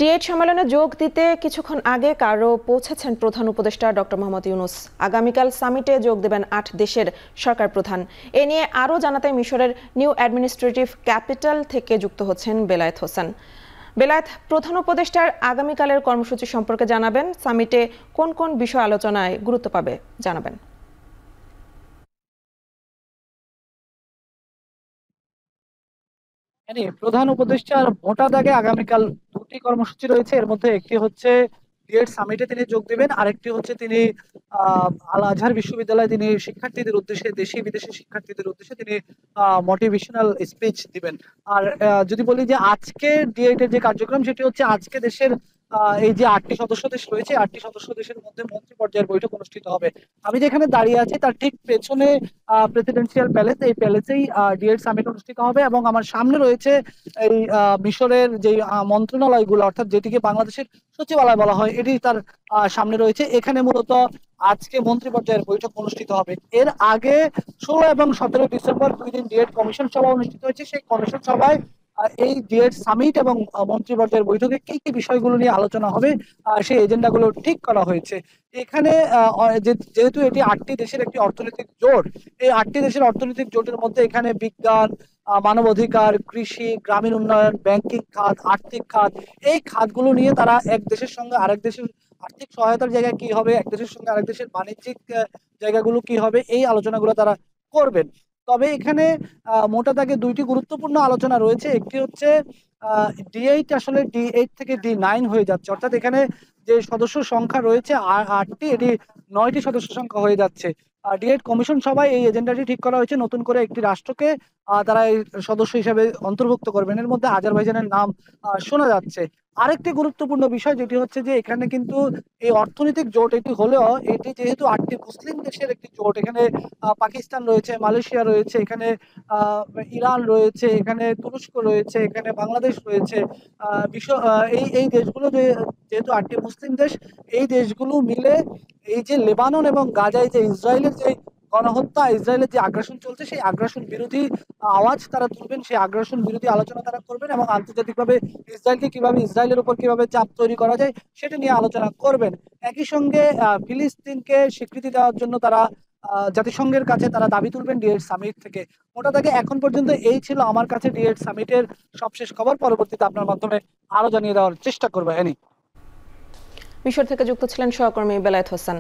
ডি8 সম্মেলনে যোগ দিতে কিছুক্ষণ আগে কায়রো পৌঁছেছেন প্রধান উপদেষ্টা ডক্টর মোহাম্মদ ইউনূস। আগামীকাল সামিটে যোগ দেবেন ৮ দেশের সরকার প্রধান। এ নিয়ে আরও জানাতে মিশরের নিউ অ্যাডমিনিস্ট্রেটিভ ক্যাপিটাল থেকে যুক্ত হচ্ছেন বেলায়েত হোসেন। বেলায়েত, প্রধান উপদেষ্টার আগামীকালের কর্মসূচি সম্পর্কে জানাবেন। সামিটে কোন কোন বিষয় আলোচনায় গুরুত্ব পাবে জানাবেন। প্রধান উপদেষ্টার ভোটা দাগে আগামীকাল দুটি কর্মসূচি রয়েছে। এর মধ্যে একটি হচ্ছে ডি8 সামিটে তিনি যোগ দেবেন, আরেকটি হচ্ছে তিনি আল আজহার বিশ্ববিদ্যালয়ে তিনি শিক্ষার্থীদের উদ্দেশ্যে, দেশি বিদেশি শিক্ষার্থীদের উদ্দেশ্যে তিনি মোটিভেশনাল স্পিচ দিবেন। আর যদি বলি যে আজকে ডি8 এর যে কার্যক্রম, সেটি হচ্ছে আজকে দেশের এই যে 8টি সদস্য দেশ রয়েছে, 8টি সদস্য দেশের মধ্যে মন্ত্রী পর্যায়ের বৈঠক অনুষ্ঠিত হবে। আমি যেখানে দাঁড়িয়ে আছি তার ঠিক পেছনে প্রেসিডেন্সিয়াল প্যালেস, এই প্যালেসেই ডি8 সামিট অনুষ্ঠিত হবে এবং আমার সামনে রয়েছে এই মিশরের যে মন্ত্রণালয়গুলো, অর্থাৎ যেটিকে বাংলাদেশের সচিবালয় বলা হয়, এটি তার সামনে রয়েছে। এখানে মূলত আজকে মন্ত্রী পর্যায়ের বৈঠক অনুষ্ঠিত হবে। এর আগে 16 এবং 17 ডিসেম্বর 2 দিন ডি8 কমিশন সভা অনুষ্ঠিত হয়েছে। সেই কমিশন সভায় এই ডি8 সামিট এবং মন্ত্রী পর্যায়ের বৈঠকে কি কি বিষয়গুলো নিয়ে আলোচনা হবে সেই এজেন্ডাগুলো ঠিক করা হয়েছে। এখানে যেহেতু এটি 8টি দেশের একটি অর্থনৈতিক জোট, এই 8টি দেশের অর্থনৈতিক জোটের মধ্যে এখানে বিজ্ঞান, মানবাধিকার, কৃষি, গ্রামীণ উন্নয়ন, ব্যাংকিং খাত, আর্থিক খাত, এই খাতগুলো নিয়ে তারা এক দেশের সঙ্গে আরেক দেশের আর্থিক সহায়তার জায়গা কি হবে, এক দেশের সঙ্গে আরেক দেশের বাণিজ্যিক জায়গাগুলো কি হবে, এই আলোচনাগুলো তারা করবেন। তবে এখানে মোটা দাগে দুইটি গুরুত্বপূর্ণ আলোচনা রয়েছে। একটি হচ্ছে ডি8 আসলে ডি8 থেকে ডি9 হয়ে যাচ্ছে, অর্থাৎ এখানে যে সদস্য সংখ্যা রয়েছে 8টি, এটি 9টি সদস্য সংখ্যা হয়ে যাচ্ছে। ডি8 কমিশন সভায় এই এজেন্ডাটি ঠিক করা হয়েছে, নতুন করে একটি রাষ্ট্রকে তারা এই সদস্য হিসেবে অন্তর্ভুক্ত করবেন। এর মধ্যে আজারবাইজানের নাম শোনা যাচ্ছে। আরেকটি গুরুত্বপূর্ণ বিষয় যেটি হচ্ছে যে এখানে কিন্তু এই অর্থনৈতিক জোট এটি হলেও, এটি যেহেতু 8টি মুসলিম দেশের একটি জোট, এখানে পাকিস্তান রয়েছে, মালয়েশিয়া রয়েছে, এখানে ইরান রয়েছে, এখানে তুরস্ক রয়েছে, এখানে বাংলাদেশ রয়েছে। বিশ্ব এই এই দেশগুলো যেহেতু 8টি মুসলিম দেশ, এই দেশগুলো মিলে এই যে লেবানন এবং গাজায় যে ইসরায়েলের যে গণহত্যা, ইসরায়েলের যে আগ্রাসন চলছে, সেই আগ্রাসন বিরোধী আওয়াজ তারা তুলবেন, সেই আগ্রাসন বিরোধী আলোচনা তারা করবেন এবং আন্তর্জাতিকভাবে ইসরায়েলের উপর কিভাবে চাপ তৈরি করা যায় সেটা নিয়ে আলোচনা করবেন। একই সঙ্গে ফিলিস্তিনকে স্বীকৃতি দেওয়ার জন্য তারা জাতিসংঘের কাছে তারা দাবি তুলবেন ডি8 সামিট থেকে। মোটা দাগে এখন পর্যন্ত এই ছিল আমার কাছে ডি8 সামিটের সবশেষ খবর। পরবর্তীতে আপনার মাধ্যমে আরো জানিয়ে দেওয়ার চেষ্টা করবো। মিশর থেকে যুক্ত ছিলেন সহকর্মী বেলায়েত হোসেন।